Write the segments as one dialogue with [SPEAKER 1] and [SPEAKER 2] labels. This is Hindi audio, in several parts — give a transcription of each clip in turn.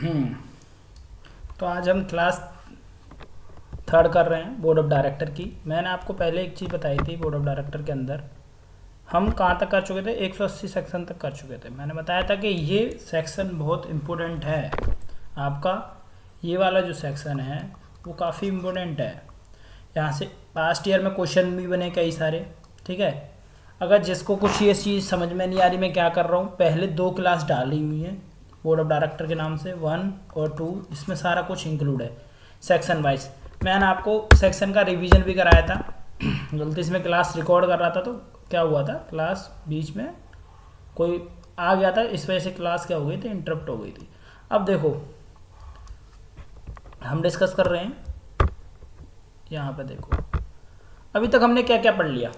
[SPEAKER 1] तो आज हम क्लास थर्ड कर रहे हैं बोर्ड ऑफ डायरेक्टर की। मैंने आपको पहले एक चीज़ बताई थी, बोर्ड ऑफ डायरेक्टर के अंदर हम कहाँ तक कर चुके थे, 180 सेक्शन तक कर चुके थे। मैंने बताया था कि ये सेक्शन बहुत इम्पोर्टेंट है आपका। ये वाला जो सेक्शन है वो काफ़ी इम्पोर्टेंट है। यहाँ से पास्ट ईयर में क्वेश्चन भी बने कई सारे, ठीक है। अगर जिसको कुछ ये चीज़ समझ में नहीं आ रही मैं क्या कर रहा हूँ, पहले 2 क्लास डाली हुई हैं बोर्ड ऑफ डायरेक्टर के नाम से, 1 और 2, इसमें सारा कुछ इंक्लूड है सेक्शन वाइज। मैंने आपको सेक्शन का रिवीजन भी कराया था। गलती से मैं क्लास रिकॉर्ड कर रहा था तो क्या हुआ था, क्लास बीच में कोई आ गया था, इस वजह से क्लास क्या हो गई थी, इंटरप्ट हो गई थी। अब देखो हम डिस्कस कर रहे हैं, यहाँ पे देखो अभी तक हमने क्या क्या पढ़ लिया।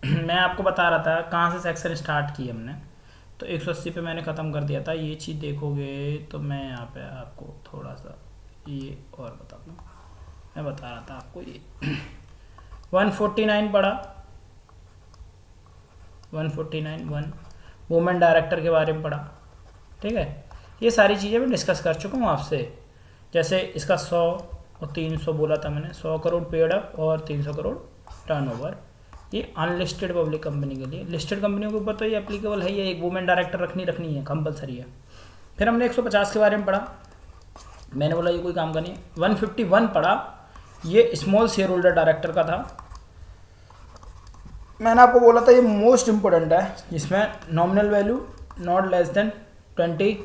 [SPEAKER 1] मैं आपको बता रहा था कहाँ से सेक्शन स्टार्ट की हमने, तो 180 पे मैंने ख़त्म कर दिया था। ये चीज़ देखोगे तो मैं यहाँ पे आपको थोड़ा सा ये और बता दूँ, मैं बता रहा था आपको ये 149 पढ़ा, 149 1 वुमेन डायरेक्टर के बारे में पढ़ा, ठीक है। ये सारी चीज़ें मैं डिस्कस कर चुका हूँ आपसे। जैसे इसका 100 और 300 बोला था मैंने, 100 करोड़ पेड अप और 300 करोड़ टर्नओवर। ये अनलिस्टेड पब्लिक कंपनी के लिए, लिस्टेड कंपनियों के ऊपर तो ये एप्लीकेबल है, ये एक वुमेन डायरेक्टर रखनी है, कंपलसरी है। फिर हमने 150 के बारे में पढ़ा, मैंने बोला ये कोई काम का नहीं है। 151 पढ़ा, ये स्मॉल शेयर होल्डर डायरेक्टर का था। मैंने आपको बोला था ये मोस्ट इंपॉर्टेंट है, जिसमें nominal value not less than 20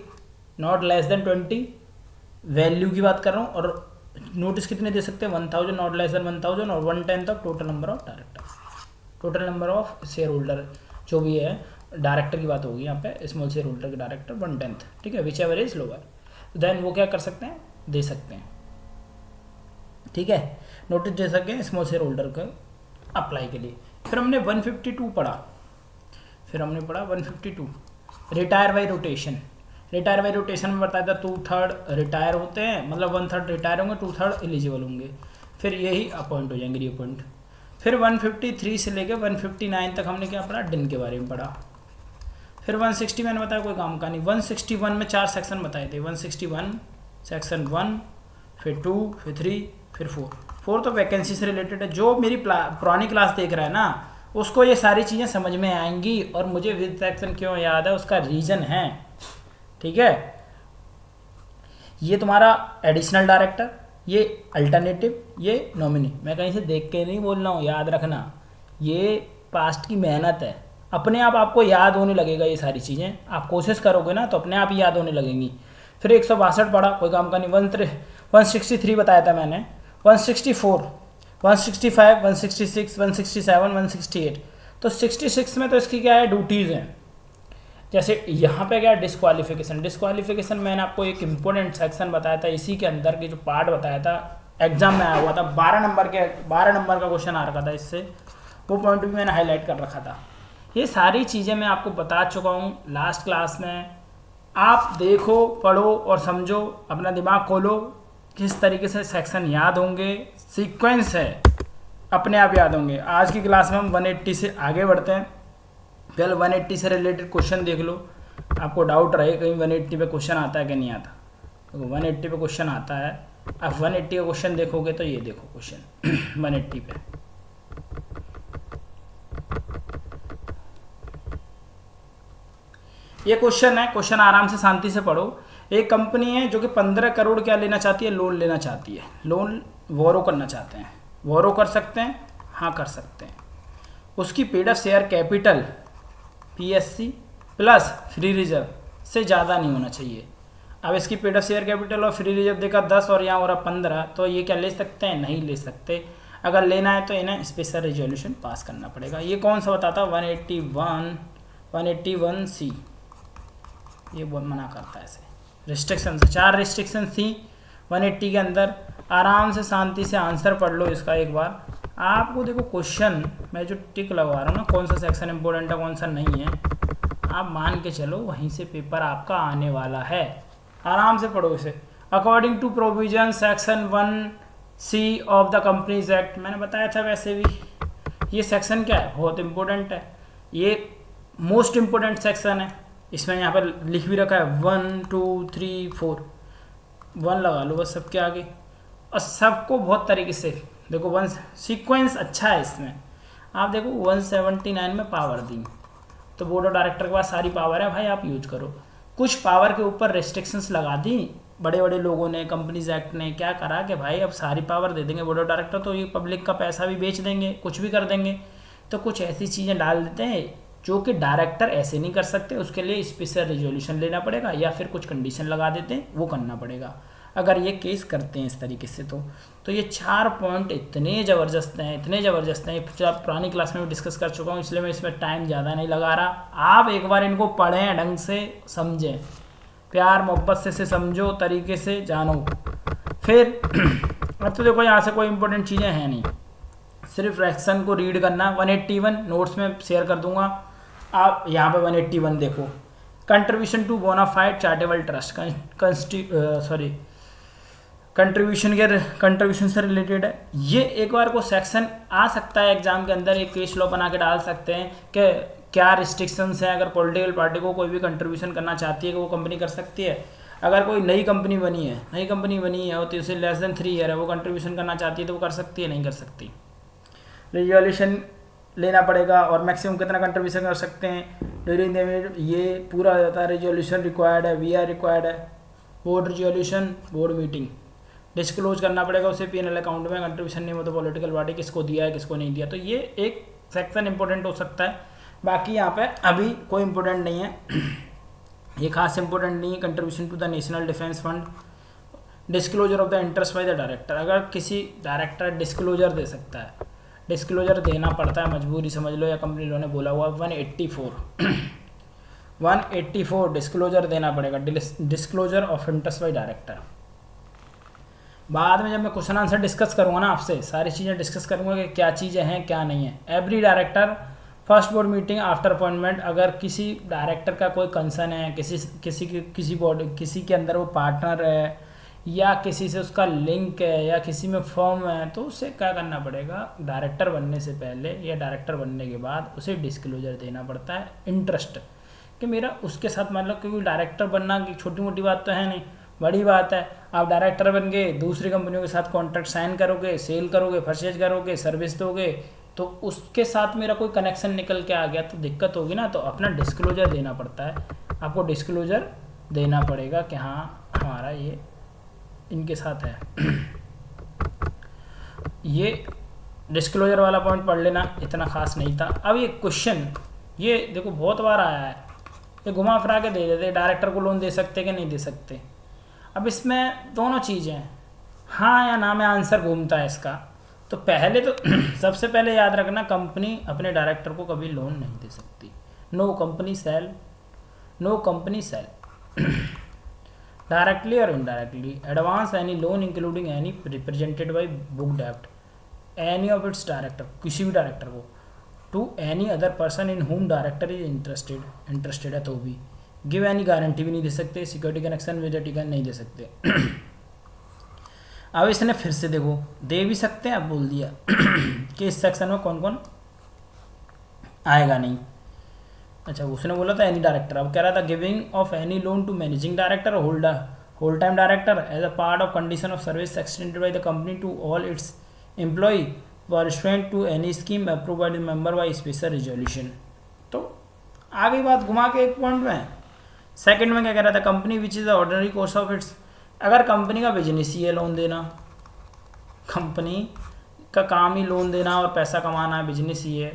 [SPEAKER 1] value की बात कर रहा हूँ, और नोटिस कितने दे सकते हैं, 1000 नॉट लेस देन 1000 और 110 तक total number of director, total number of share holder जो भी है। डायरेक्टर की बात होगी यहाँ पे, स्मॉल शेयर होल्डर के डायरेक्टर 1/10, ठीक है, which ever is lower than वो क्या कर सकते हैं, दे सकते हैं, ठीक है, नोटिस दे सकते हैं स्मॉल शेयर होल्डर का अप्लाई के लिए। फिर हमने 152 पढ़ा, 152 retire by rotation. Retire by rotation में बताया था 2/3 रिटायर होते हैं, मतलब 1/3 रिटायर होंगे, 2/3 एलिजिबल होंगे, फिर यही अपॉइंट हो जाएंगे, रीअपॉइंट। फिर 153 से लेकर 159 तक हमने क्या पढ़ा, डिन के बारे में पढ़ा। फिर 160 मैंने बताया कोई काम का नहीं। 161 में 4 सेक्शन बताए थे, 161 सेक्शन 1, फिर 2, फिर 3, फिर 4 तो वैकेंसी से रिलेटेड है। जो मेरी पुरानी क्लास देख रहा है ना, उसको ये सारी चीज़ें समझ में आएंगी, और मुझे विद सेक्शन क्यों याद है उसका रीज़न है, ठीक है। ये तुम्हारा एडिशनल डायरेक्टर, ये अल्टरनेटिव, ये नॉमिनी। मैं कहीं से देख के नहीं बोल रहा हूँ, याद रखना, ये पास्ट की मेहनत है, अपने आप आपको याद होने लगेगा। ये सारी चीज़ें आप कोशिश करोगे ना तो अपने आप ही याद होने लगेंगी। फिर 162 पढ़ा, कोई काम का नहीं। 163 बताया था मैंने, 164, 165, 166, 167, 168। तो 66 में तो इसकी क्या है, ड्यूटीज़ हैं। जैसे यहाँ पे क्या डिस्क्वालिफिकेशन मैंने आपको एक इम्पोर्टेंट सेक्शन बताया था, इसी के अंदर के जो पार्ट बताया था, एग्जाम में आया हुआ था, 12 नंबर का क्वेश्चन आ रखा था इससे, वो पॉइंट भी मैंने हाईलाइट कर रखा था। ये सारी चीज़ें मैं आपको बता चुका हूँ लास्ट क्लास में। आप देखो, पढ़ो और समझो, अपना दिमाग खोलो, किस तरीके से सेक्शन याद होंगे, सीक्वेंस है, अपने आप याद होंगे। आज की क्लास में हम 180 से आगे बढ़ते हैं। पहले 180 से रिलेटेड क्वेश्चन देख लो, आपको डाउट रहे कहीं 180 पे क्वेश्चन आता है कि नहीं आता। तो 180 पे क्वेश्चन आता है, आप 180 का क्वेश्चन देखोगे तो ये देखो क्वेश्चन 180 पे, ये क्वेश्चन है। क्वेश्चन आराम से शांति से पढ़ो। एक कंपनी है जो कि 15 करोड़ क्या लेना चाहती है, लोन लेना चाहती है, लोन वॉरो करना चाहते हैं। वॉरो कर सकते हैं, हाँ कर सकते हैं। उसकी paid up share capital PSC plus free reserve से ज़्यादा नहीं होना चाहिए। अब इसकी पेड अप शेयर कैपिटल और फ्री रिजर्व देखा 10 और यहाँ हो रहा 15, तो ये क्या ले सकते हैं, नहीं ले सकते। अगर लेना है तो इन्हें स्पेशल रेजोल्यूशन पास करना पड़ेगा। ये कौन सा बताता, 181C, ये बहुत मना करता है ऐसे। रिस्ट्रिक्शन 4 रिस्ट्रिक्शन थी 180 के अंदर। आराम से शांति से आंसर पढ़ लो इसका एक बार। आपको देखो क्वेश्चन मैं जो टिक लगवा रहा हूँ ना, कौन सा सेक्शन इंपॉर्टेंट है कौन सा नहीं है, आप मान के चलो वहीं से पेपर आपका आने वाला है। आराम से पढ़ो इसे। According to provision section 1C of the companies act, मैंने बताया था वैसे भी ये सेक्शन क्या है, बहुत इंपॉर्टेंट है, ये मोस्ट इंपॉर्टेंट सेक्शन है। इसमें यहाँ पर लिख भी रखा है 1 2 3 4। 1 लगा लो बस सबके आगे, और सबको बहुत तरीके से देखो, 1 सीक्वेंस अच्छा है इसमें। आप देखो 179 में पावर दी, तो बोर्ड ऑफ डायरेक्टर के पास सारी पावर है भाई, आप यूज करो। कुछ पावर के ऊपर रेस्ट्रिक्शंस लगा दी बड़े बड़े लोगों ने, कंपनीज एक्ट ने क्या करा कि भाई अब सारी पावर दे देंगे बोर्ड ऑफ डायरेक्टर, तो ये पब्लिक का पैसा भी बेच देंगे, कुछ भी कर देंगे। तो कुछ ऐसी चीज़ें डाल देते हैं जो कि डायरेक्टर ऐसे नहीं कर सकते, उसके लिए स्पेशल रेजोल्यूशन लेना पड़ेगा, या फिर कुछ कंडीशन लगा देते हैं, वो करना पड़ेगा अगर ये केस करते हैं इस तरीके से। तो ये 4 पॉइंट इतने ज़बरदस्त हैं, इतने ज़बरदस्त हैं, पुरानी क्लास में भी डिस्कस कर चुका हूँ, इसलिए मैं इसमें टाइम ज़्यादा नहीं लगा रहा। आप एक बार इनको पढ़ें, ढंग से समझें, प्यार मोहब्बत से समझो, तरीके से जानो। फिर अब तो देखो यहाँ से कोई इंपॉर्टेंट चीज़ें हैं नहीं, सिर्फ फ्रैक्शन को रीड करना। 181 नोट्स में शेयर कर दूंगा, आप यहाँ पे 181 देखो। Contribution to bona fide charitable trust, contribution से रिलेटेड है ये। एक बार को सेक्शन आ सकता है एग्जाम के अंदर, एक केस लॉ बना के डाल सकते हैं कि क्या रिस्ट्रिक्शंस हैं, अगर पॉलिटिकल पार्टी को कोई भी कंट्रीब्यूशन करना चाहती है कि वो कंपनी कर सकती है। अगर कोई नई कंपनी बनी है तो उसे लेस देन 3 ईयर है, वो कंट्रीब्यूशन करना चाहती है तो वो कर सकती है, नहीं कर सकती। रेजोल्यूशन लेना पड़ेगा, और मैक्सिमम कितना कंट्रीब्यूशन कर सकते हैं ड्यूरिंग द, ये पूरा हो जाता है। रेजोल्यूशन रिक्वायर्ड है, वी आर रिक्वायर्ड है, board resolution, board meeting, disclose करना पड़ेगा उसे P&L अकाउंट में, कंट्रीब्यूशन नहीं हो तो पॉलिटिकल पार्टी किसको दिया है किसको नहीं दिया। तो ये एक सेक्शन इंपॉर्टेंट हो सकता है, बाकी यहाँ पे अभी कोई इंपॉर्टेंट नहीं है, ये खास इंपॉर्टेंट नहीं है। Contribution to the national defence fund, disclosure of the interest by the director, अगर किसी डायरेक्टर डिस्क्लोजर दे सकता है, डिस्क्लोजर देना पड़ता है, मजबूरी समझ लो, या कंपनी लोगों ने बोला हुआ 184 डिस्क्लोजर देना पड़ेगा, disclosure of interest by director. बाद में जब मैं क्वेश्चन आंसर डिस्कस करूंगा ना आपसे, सारी चीज़ें डिस्कस करूंगा कि क्या चीज़ें हैं क्या नहीं है। Every director first board meeting after appointment, अगर किसी डायरेक्टर का कोई कंसर्न है, किसी के अंदर वो पार्टनर है, या किसी से उसका लिंक है, या किसी में फॉर्म है, तो उसे क्या करना पड़ेगा, डायरेक्टर बनने से पहले या डायरेक्टर बनने के बाद उसे डिस्क्लोजर देना पड़ता है इंटरेस्ट कि मेरा उसके साथ, मतलब क्योंकि डायरेक्टर बनना की छोटी मोटी बात तो है नहीं, बड़ी बात है। आप डायरेक्टर बन गए, दूसरी कंपनियों के साथ कॉन्ट्रैक्ट साइन करोगे, सेल करोगे, परचेज करोगे, सर्विस दोगे, तो उसके साथ मेरा कोई कनेक्शन निकल के आ गया तो दिक्कत होगी ना। तो अपना डिस्क्लोजर देना पड़ता है, आपको डिस्क्लोजर देना पड़ेगा कि हाँ हमारा ये इनके साथ है। ये डिस्क्लोजर वाला पॉइंट पढ़ लेना, इतना खास नहीं था। अब ये क्वेश्चन, ये देखो बहुत बार आया है, ये घुमा फिरा के दे देते, डायरेक्टर को लोन दे सकते कि नहीं दे सकते। अब इसमें दोनों चीज़ें, हाँ या ना में आंसर घूमता है इसका। तो पहले तो सबसे पहले याद रखना, कंपनी अपने डायरेक्टर को कभी लोन नहीं दे सकती। नो कंपनी सेल डायरेक्टली और indirectly advance any loan including any represented by book डेप्ट एनी ऑफ इट्स डायरेक्टर, किसी भी डायरेक्टर को, to any other person in whom director is interested है तो भी। गिव एनी गारंटी भी नहीं दे सकते, सिक्योरिटी कनेक्शन विद टिकन नहीं दे सकते। अब इसने फिर से देखो दे भी सकते हैं, अब बोल दिया कि इस सेक्शन में कौन कौन आएगा नहीं। अच्छा, उसने बोला था एनी डायरेक्टर, अब कह रहा था giving of any loan to managing director whole time director as a part of condition of service extended by the company to all its employ pursuant to any scheme approve by the member by special resolution. तो आगे बात घुमा के एक पॉइंट में, सेकंड में क्या कह रहा था, company which is the ordinary course of its, अगर कंपनी का बिजनेस ही है लोन देना, कंपनी का काम ही लोन देना और पैसा कमाना है, बिजनेस ही है,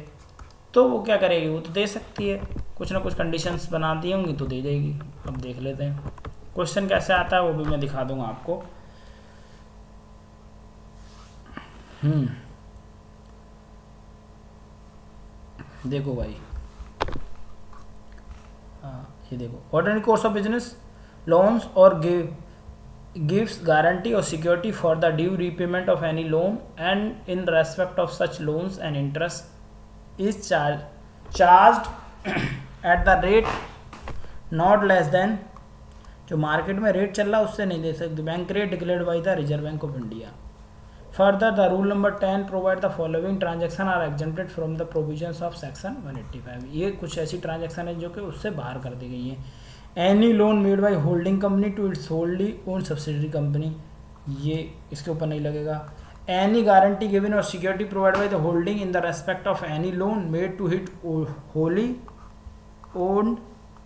[SPEAKER 1] तो वो क्या करेगी, वो तो दे सकती है, कुछ ना कुछ कंडीशंस बना दी होंगी तो दे देगी। अब देख लेते हैं क्वेश्चन कैसे आता है, वो भी मैं दिखा दूंगा आपको। देखो भाई, ये देखो, ordinary course of business loans और gives guarantee or security for the due repayment of any loan, and in respect of such loans and interest is charged at the rate not less than, जो मार्केट में रेट चल रहा है उससे नहीं दे सकते, bank rate declared by the Reserve Bank of India. Further the rule number 10 provide the following transaction are exempted from the provisions of section 185। ये कुछ ऐसी ट्रांजेक्शन है जो कि उससे बाहर कर दी गई है। Any loan made by holding company to its होल्डली ओन सब्सिडरी कंपनी, ये इसके ऊपर नहीं लगेगा। एनी गारंटी गिवन और security provide by the holding in the respect of any loan made to its wholly owned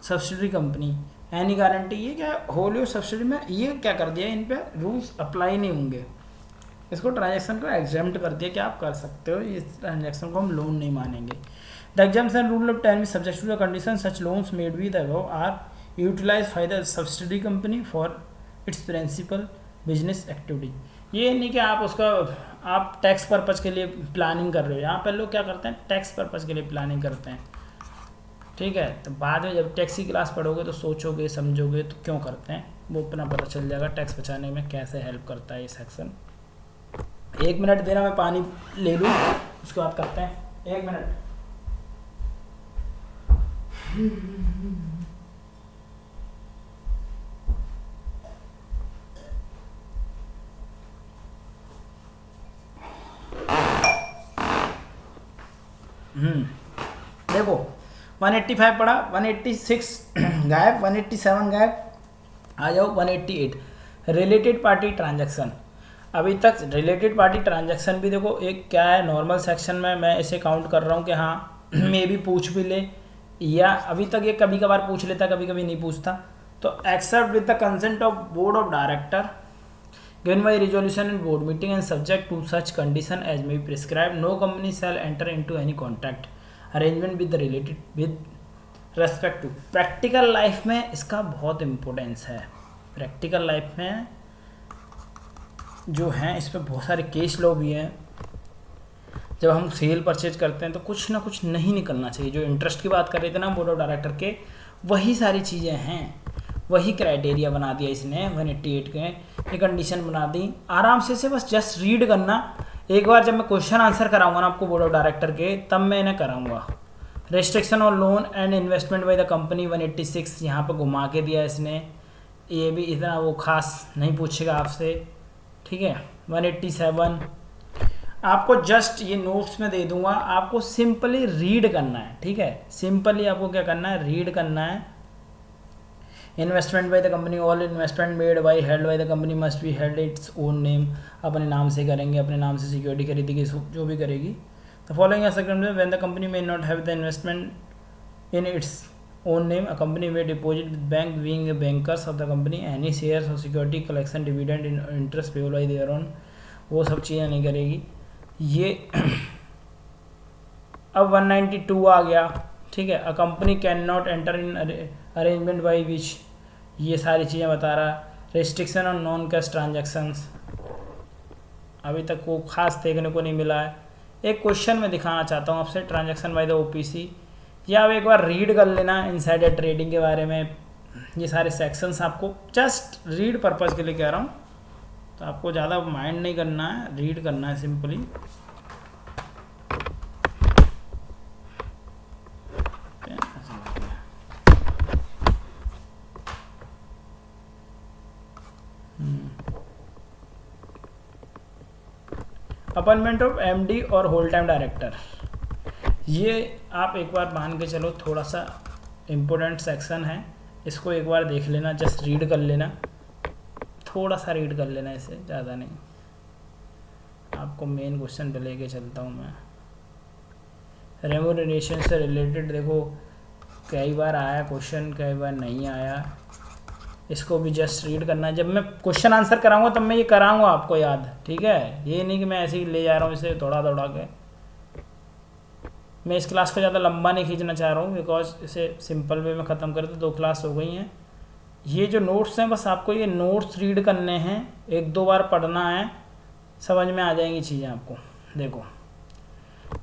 [SPEAKER 1] subsidiary company. Any guarantee, ये क्या होली और सब्सिडी में ये क्या कर दिया, इन पे रूल्स अप्लाई नहीं होंगे, इसको ट्रांजैक्शन को एग्जेम्प्ट कर दिया कि आप कर सकते हो, इस ट्रांजैक्शन को हम लोन नहीं मानेंगे। The exemption rule of 10 subject to the condition such loans made with above are utilise by the subsidiary company for its principal business activity. ये नहीं कि आप उसका आप टैक्स पर्पज़ के लिए प्लानिंग कर रहे हो, यहाँ पर लोग क्या करते हैं टैक्स पर्पज़ के लिए प्लानिंग करते हैं, ठीक है। तो बाद में जब टैक्स की क्लास पढ़ोगे तो सोचोगे समझोगे तो क्यों करते हैं वो अपना पता चल जाएगा, टैक्स बचाने में कैसे हेल्प करता है ये सेक्शन। 1 मिनट देना, मैं पानी ले लूँ, उसके बाद करते हैं। 1 मिनट। देखो 185 पड़ा, 186 गायब, 187 गायब, आ जाओ 188 रिलेटेड पार्टी ट्रांजैक्शन। अभी तक रिलेटेड पार्टी ट्रांजैक्शन भी देखो एक क्या है, नॉर्मल सेक्शन में मैं इसे काउंट कर रहा हूँ कि हाँ मे भी पूछ भी ले, या अभी तक ये कभी कभार पूछ लेता कभी कभी नहीं पूछता। तो except with the consent of board of director given by resolution in board meeting and subject to such condition as may be prescribed, no company shall enter into any contract arrangement with the related with respect to। Practical life में इसका बहुत इम्पोर्टेंस है। प्रैक्टिकल लाइफ में जो हैं इस पर बहुत सारे केस लॉ भी हैं। जब हम सेल परचेज करते हैं तो कुछ ना कुछ नहीं निकलना चाहिए। जो इंटरेस्ट की बात कर रहे थे ना बोर्ड ऑफ डायरेक्टर के, वही सारी चीज़ें हैं, वही क्राइटेरिया बना दिया इसने 188 के, ये कंडीशन बना दी। आराम से बस जस्ट रीड करना। एक बार जब मैं क्वेश्चन आंसर कराऊंगा ना आपको बोर्ड ऑफ डायरेक्टर के, तब मैं इन्हें कराऊंगा। Restriction on loan and investment by the company 186 यहाँ पे घुमा के दिया इसने, ये भी इतना वो खास नहीं पूछेगा आपसे, ठीक है। 187 आपको जस्ट ये नोट्स में दे दूंगा, आपको सिंपली रीड करना है, ठीक है। सिंपली आपको क्या करना है, रीड करना है। Investment by the company, all investment made by held by the company must be held it's own name, अपने नाम से करेंगे, अपने नाम से सिक्योरिटी खरीदेगी जो भी करेगी। The following are circumstances when the company may not have the investment in its own name, a company में deposit with bank being bankers of the company, any shares और security collection dividend in interest payable by their own, वो सब चीज़ें नहीं करेगी ये। अब 192 आ गया, ठीक है। A company can not enter in arrangement by which, ये सारी चीज़ें बता रहा। Restriction on non cash transactions, अभी तक वो खास देखने को नहीं मिला है। एक क्वेश्चन मैं दिखाना चाहता हूँ आपसे, ट्रांजैक्शन बाय द ओपीसी, या आप एक बार रीड कर लेना इनसाइडर ट्रेडिंग के बारे में। ये सारे सेक्शंस आपको जस्ट रीड पर्पज़ के लिए कह रहा हूँ, तो आपको ज़्यादा माइंड नहीं करना है, रीड करना है सिंपली। अपॉइंटमेंट ऑफ एमडी और होल टाइम डायरेक्टर, ये आप एक बार मान के चलो, थोड़ा सा इम्पोर्टेंट सेक्शन है, इसको एक बार देख लेना, जस्ट रीड कर लेना, थोड़ा सा रीड कर लेना इसे, ज़्यादा नहीं। आपको मेन क्वेश्चन पे लेके चलता हूँ मैं। रेम्यूनरेशन से रिलेटेड देखो कई बार आया क्वेश्चन, कई बार नहीं आया, इसको भी जस्ट रीड करना है। जब मैं क्वेश्चन आंसर कराऊंगा तब मैं ये कराऊंगा आपको याद, ठीक है। ये नहीं कि मैं ऐसे ही ले जा रहा हूँ इसे दौड़ा दौड़ा के। मैं इस क्लास को ज़्यादा लंबा नहीं खींचना चाह रहा हूँ, बिकॉज इसे सिंपल वे में ख़त्म कर दो, 2 क्लास हो गई हैं। ये जो नोट्स हैं बस आपको ये नोट्स रीड करने हैं, 1-2 बार पढ़ना है, समझ में आ जाएंगी चीज़ें आपको। देखो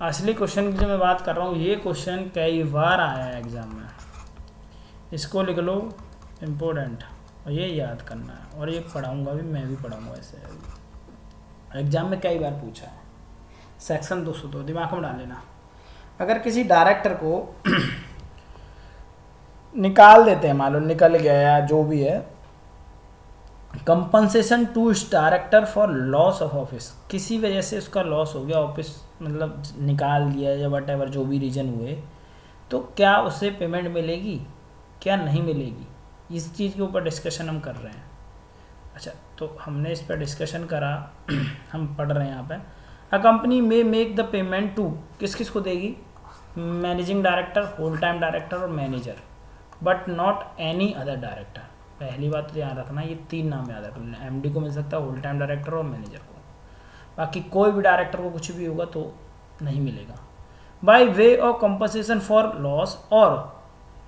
[SPEAKER 1] असली क्वेश्चन की जो मैं बात कर रहा हूँ, ये क्वेश्चन कई बार आया है एग्ज़ाम में, इसको लिख लो इम्पोर्टेंट, और ये याद करना है। और ये पढ़ाऊँगा भी, मैं भी पढ़ाऊँगा ऐसे, एग्ज़ाम में कई बार पूछा है। सेक्शन 202 दिमाग में डाल लेना। अगर किसी डायरेक्टर को निकाल देते हैं, मान लो निकल गया या जो भी है, compensation to director for loss of office, किसी वजह से उसका लॉस हो गया, ऑफिस मतलब निकाल दिया या वट एवर जो भी रीजन हुए, तो क्या उसे पेमेंट मिलेगी, क्या नहीं मिलेगी, इस चीज़ के ऊपर डिस्कशन हम कर रहे हैं। अच्छा, तो हमने इस पर डिस्कशन करा। हम पढ़ रहे हैं यहाँ पे, अ कंपनी में मेक द पेमेंट टू, किस किस को देगी, managing director, whole time director और manager, but not any other director. पहली बात तो याद रखना, ये 3 नाम याद रखना, एमडी को मिल सकता है, होल टाइम डायरेक्टर और मैनेजर को, बाकी कोई भी डायरेक्टर को कुछ भी होगा तो नहीं मिलेगा। By way of compensation for loss और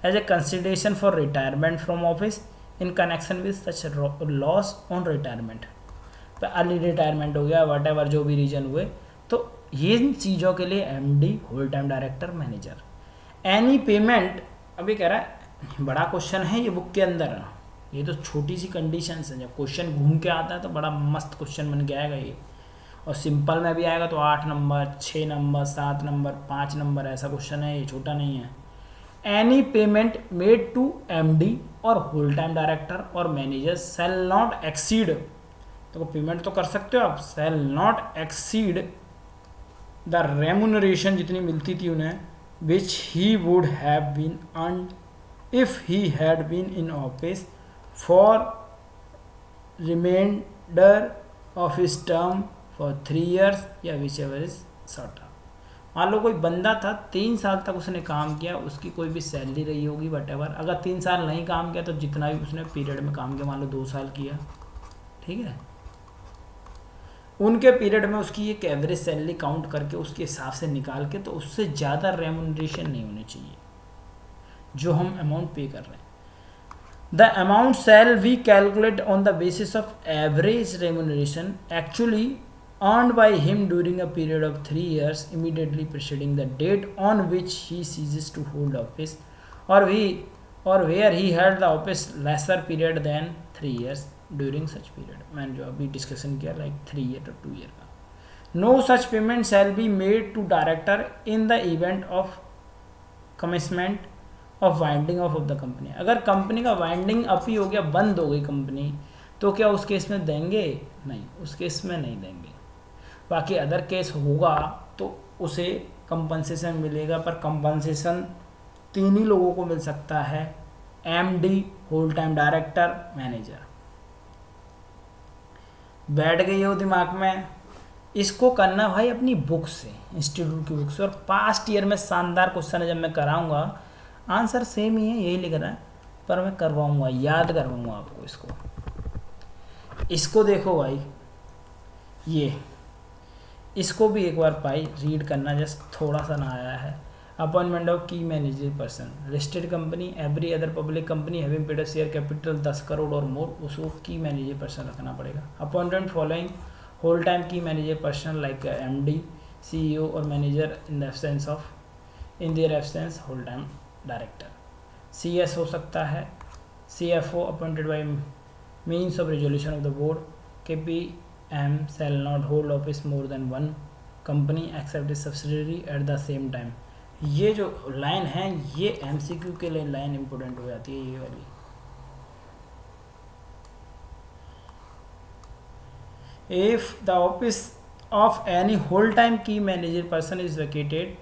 [SPEAKER 1] as a consideration for retirement from office in connection with such loss on retirement, early retirement हो गया, वट एवर जो भी रीजन हुए, तो ये इन चीज़ों के लिए MD, whole time director, manager. Any payment, अभी कह रहा है बड़ा क्वेश्चन है ये बुक के अंदर, ये तो छोटी सी कंडीशन है, जब क्वेश्चन घूम के आता है तो बड़ा मस्त क्वेश्चन बन के आएगा ये, और सिंपल में भी आएगा तो 8 नंबर, 6 नंबर, 7 नंबर, 5 नंबर ऐसा क्वेश्चन है, ये छोटा नहीं है। Any payment made to MD और होल टाइम डायरेक्टर और मैनेजर सेल नॉट एक्सीड, तो पेमेंट तो कर सकते हो आप, shall not exceed the remuneration, जितनी मिलती थी उन्हें, which he would have been earned if he had been in office for remainder of his term for 3 years या विच एवर इज शॉर्टर। मान लो कोई बंदा था 3 साल तक उसने काम किया, उसकी कोई भी सैलरी रही होगी वट एवर, अगर 3 साल नहीं काम किया तो जितना भी उसने पीरियड में काम किया, मान लो 2 साल किया, ठीक है, उनके पीरियड में उसकी एक एवरेज सैलरी काउंट करके उसके हिसाब से निकाल के, तो उससे ज़्यादा रेमुनरेशन नहीं होनी चाहिए जो हम अमाउंट पे कर रहे हैं। The amount shall we calculate on the basis of average remuneration actually earned by him during a period of 3 years immediately preceding the date on which he ceases to hold office or where he held the office lesser period than 3 years during such period। मैंने जो अभी डिस्कशन किया लाइक 3 year और 2 year का। No such payment shall be made to director in the event of commencement of winding off of the company। अगर कंपनी का वाइंडिंग अप ही हो गया, बंद हो गई कंपनी, तो क्या उस केस में देंगे? नहीं, उस केस में नहीं देंगे। बाकी अदर केस होगा तो उसे कंपनसेशन मिलेगा, पर कंपनसेशन 3 ही लोगों को मिल सकता है, MD, whole time director, manager. बैठ गई हो दिमाग में? इसको करना भाई अपनी बुक से, इंस्टीट्यूट की बुक से, और पास्ट ईयर में शानदार क्वेश्चन है, जब मैं कराऊंगा आंसर सेम ही है, यही लिख रहा है, पर मैं करवाऊंगा, याद करवाऊंगा आपको। इसको देखो भाई, ये इसको भी एक बार भाई रीड करना, जस्ट थोड़ा सा ना आया है। Appointment of key manager person, listed company, every other public company having paid share capital 10 crore और मोर, उसको की मैनेजर पर्सन रखना पड़ेगा। Appointment following whole time key manager person like MD, CEO और manager in their absence whole time director. CS हो सकता है, CFO appointed by means of resolution of the board. KPM shall not hold office more than one company except its subsidiary at the same time। ये जो लाइन है ये MCQ के लिए लाइन इंपोर्टेंट हो जाती है, ये वाली। If the office of any whole time key manager person is vacated,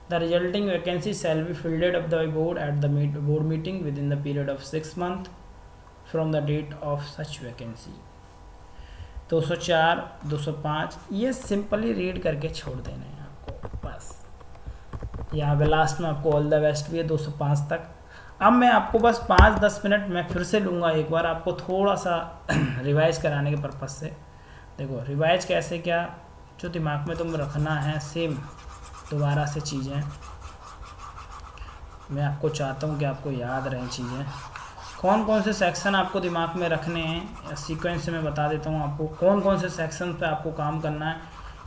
[SPEAKER 1] the resulting vacancy shall be filled up by board at the board meeting within the period of 6 months from the date of such vacancy। 204, 205 ये सिंपली रीड करके छोड़ देना है आपको, बस। यहाँ पे लास्ट में आपको ऑल द बेस्ट भी है 205 तक। अब मैं आपको बस 5-10 मिनट मैं फिर से लूँगा, एक बार आपको थोड़ा सा रिवाइज कराने के पर्पज़ से। देखो रिवाइज कैसे, क्या जो दिमाग में तुम रखना है सेम दोबारा से चीज़ें, मैं आपको चाहता हूँ कि आपको याद रहें चीज़ें। कौन कौन से सेक्शन आपको दिमाग में रखने हैं, सीक्वेंस से मैं बता देता हूँ आपको कौन कौन से सेक्शन पे आपको काम करना है,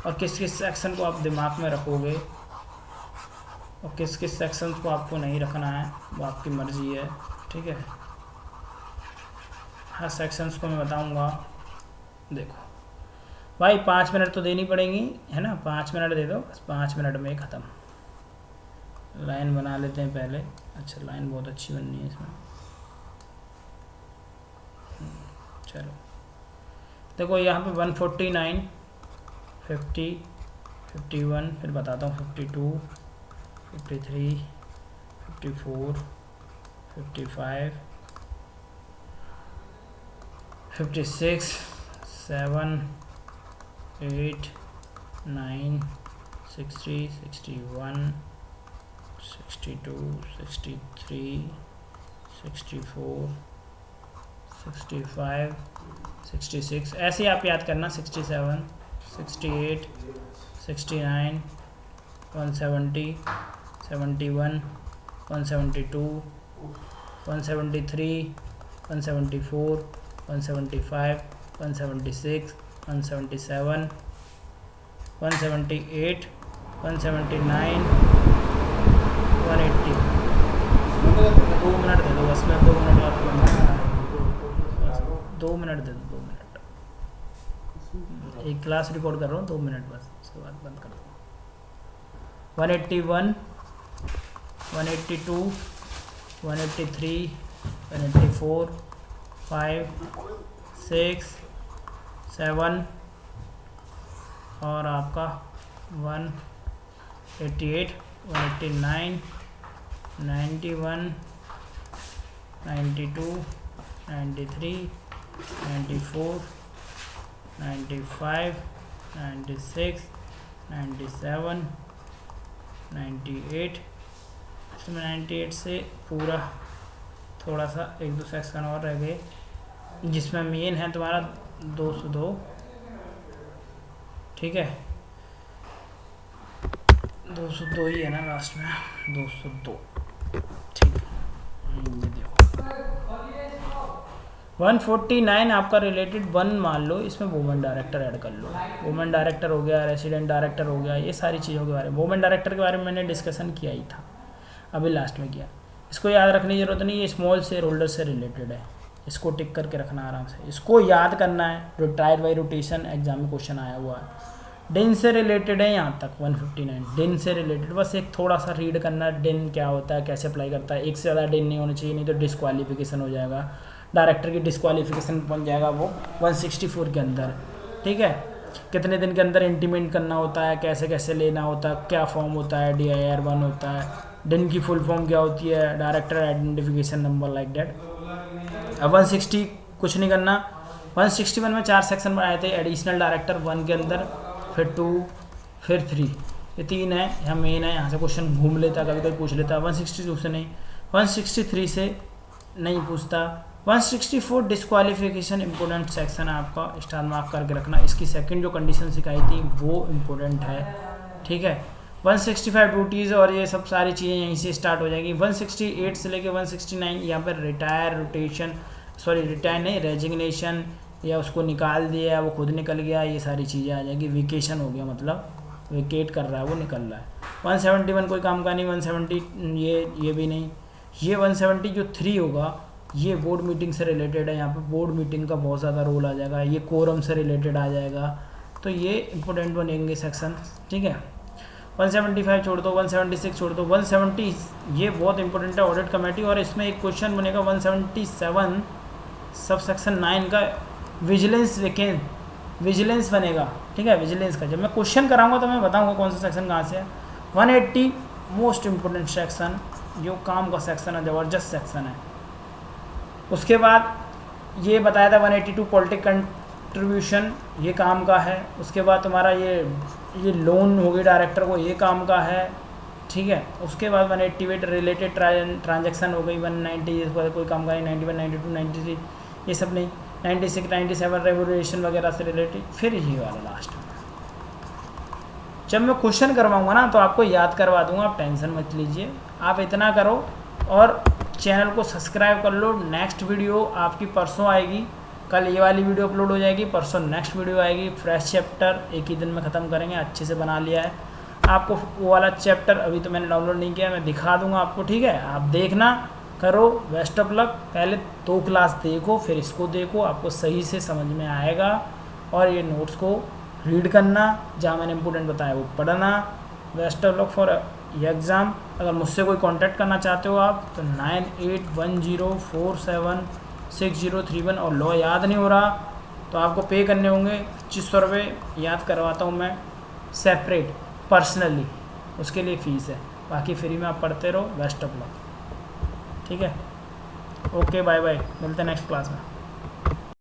[SPEAKER 1] और किस किस सेक्शन को आप दिमाग में रखोगे और किस किस सेक्शन को आपको नहीं रखना है, वो आपकी मर्ज़ी है, ठीक है। हर सेक्शंस को मैं बताऊँगा। देखो भाई 5 मिनट तो देनी पड़ेंगी, है ना, 5 मिनट दे दो, बस 5 मिनट में ख़त्म। लाइन बना लेते हैं पहले। अच्छा, लाइन बहुत अच्छी बननी है इसमें। चलो देखो यहाँ पे 149, 50, 51, फिर बताता हूँ 52, 53, 54, 55, 56, 7, 8, 9, 60, 61, 62, 63, 64, 65, 66, ऐसे ही आप याद करना। 67, 68, 69, 170, 71, 172, 173, 174, 175, 176, 177, 178, 179, 180। 2 मिनट दे दो बस, मैं 2 मिनट बाद 2 मिनट दे दो, 2 मिनट। एक क्लास रिकॉर्ड कर रहा हूँ, 2 मिनट बस, उसके बाद बंद कर दो। 181, 182, 183, 184, 5, 6, 7 और आपका 188, 189, 91, 92, 93, 94, 95, 96, 97, 98। इसमें 98 से पूरा थोड़ा सा 1-2 सेक्शन और रह गए, जिसमें मेन है तुम्हारा 202। ठीक है, 202 ही है ना लास्ट में, 202। ठीक है, ये देखो 149 आपका रिलेटेड 1 मान लो, इसमें वुमेन डायरेक्टर ऐड कर लो। वुमेन डायरेक्टर हो गया, रेसिडेंट डायरेक्टर हो गया, ये सारी चीज़ों के बारे में। वुमेन डायरेक्टर के बारे में मैंने डिस्कशन किया ही था, अभी लास्ट में किया। इसको याद रखने की ज़रूरत नहीं, ये स्मॉल शेयर होल्डर से रिलेटेड है, इसको टिक करके रखना आराम से, इसको याद करना है। रिटायर बाई रोटेशन एग्जाम में क्वेश्चन आया हुआ है, डिन से रिलेटेड है यहाँ तक 159, डिन से रिलेटेड। बस एक थोड़ा सा रीड करना, डिन क्या होता है, कैसे अप्लाई करता है। एक से ज़्यादा डिन नहीं होना चाहिए, नहीं तो डिस्क्वालिफिकेशन हो जाएगा, डायरेक्टर की डिस्क्वालिफिकेशन बन जाएगा वो 164 के अंदर। ठीक है, कितने दिन के अंदर इंटीमेट करना होता है, कैसे कैसे लेना होता है, क्या फॉर्म होता है, DIR 1 होता है, डिन की फुल फॉर्म क्या होती है, director identification number, like date. अब 160 कुछ नहीं करना। 161 में 4 सेक्शन बनाए थे, एडिशनल डायरेक्टर 1 के अंदर, फिर 2, फिर 3, ये 3 है, यहाँ मेन है, यहाँ से क्वेश्चन घूम लेता है, कभी कभी पूछ लेता है। 162 से नहीं, 163 से नहीं पूछता। 164 डिस्क्वालिफिकेशन इंपॉर्टेंट सेक्शन है आपका, स्टार मार्क करके रखना। इसकी सेकंड जो कंडीशन सिखाई थी वो इम्पोर्टेंट है। ठीक है, 165 ड्यूटीज़ और ये सब सारी चीज़ें यहीं से स्टार्ट हो जाएगी। 168 से लेके 169 यहाँ पर रिटायर रोटेशन, सॉरी रिटायर नहीं, रेजिग्नेशन, या उसको निकाल दिया, वो खुद निकल गया, ये सारी चीज़ें आ जाएगी। वेकेशन हो गया, मतलब वेकेट कर रहा है, वो निकल रहा है। 171 कोई काम का नहीं, 170 ये भी नहीं। ये 170 जो 3 होगा ये बोर्ड मीटिंग से रिलेटेड है, यहाँ पे बोर्ड मीटिंग का बहुत ज़्यादा रोल आ जाएगा, ये कोरम से रिलेटेड आ जाएगा, तो ये इंपॉर्टेंट बनेंगे सेक्शन। ठीक है, 175 छोड़ दो, 176 छोड़ दो, 170 ये बहुत इंपॉर्टेंट है, ऑडिट कमेटी। और इसमें एक क्वेश्चन बनेगा 177 सब सेक्शन 9 का, विजिलेंस विजिलेंस बनेगा। ठीक है, विजिलेंस का जब मैं क्वेश्चन कराऊंगा तो मैं बताऊंगा कौन सा सेक्शन कहाँ से है। 180 मोस्ट इम्पोर्टेंट सेक्शन, जो काम का सेक्शन है, ज़बरदस्त सेक्शन है। उसके बाद ये बताया था 182 पॉलिटिकल कंट्रीब्यूशन, ये काम का है। उसके बाद तुम्हारा ये लोन हो गई डायरेक्टर को, ये काम का है। ठीक है, उसके बाद 188 रिलेटेड ट्रांजैक्शन हो गई, 190 इस पर कोई काम का नहीं, 91, 92, 93 ये सब नहीं, 96, 97 रेवोल्यूशन वगैरह से रिलेटेड। फिर ये वाला लास्ट में जब मैं क्वेश्चन करवाऊँगा ना तो आपको याद करवा दूँगा, आप टेंशन मत लीजिए। आप इतना करो और चैनल को सब्सक्राइब कर लो। नेक्स्ट वीडियो आपकी परसों आएगी, कल ये वाली वीडियो अपलोड हो जाएगी, परसों नेक्स्ट वीडियो आएगी। फ्रेश चैप्टर एक ही दिन में ख़त्म करेंगे, अच्छे से बना लिया है। आपको वो वाला चैप्टर अभी तो मैंने डाउनलोड नहीं किया, मैं दिखा दूंगा आपको। ठीक है, आप देखना, करो, बेस्ट ऑफ लक। पहले 2 क्लास देखो, फिर इसको देखो, आपको सही से समझ में आएगा। और ये नोट्स को रीड करना, जहाँ मैंने इंपोर्टेंट बताया वो पढ़ना। बेस्ट ऑफ लक फॉर ये एग्ज़ाम। अगर मुझसे कोई कांटेक्ट करना चाहते हो आप तो 9810476031, और लॉ याद नहीं हो रहा तो आपको पे करने होंगे 2500 रुपये। याद करवाता हूँ मैं सेपरेट पर्सनली, उसके लिए फ़ीस है, बाकी फ्री में आप पढ़ते रहो। Best of luck. ठीक है, ओके, बाय बाय, मिलते हैं नेक्स्ट क्लास में।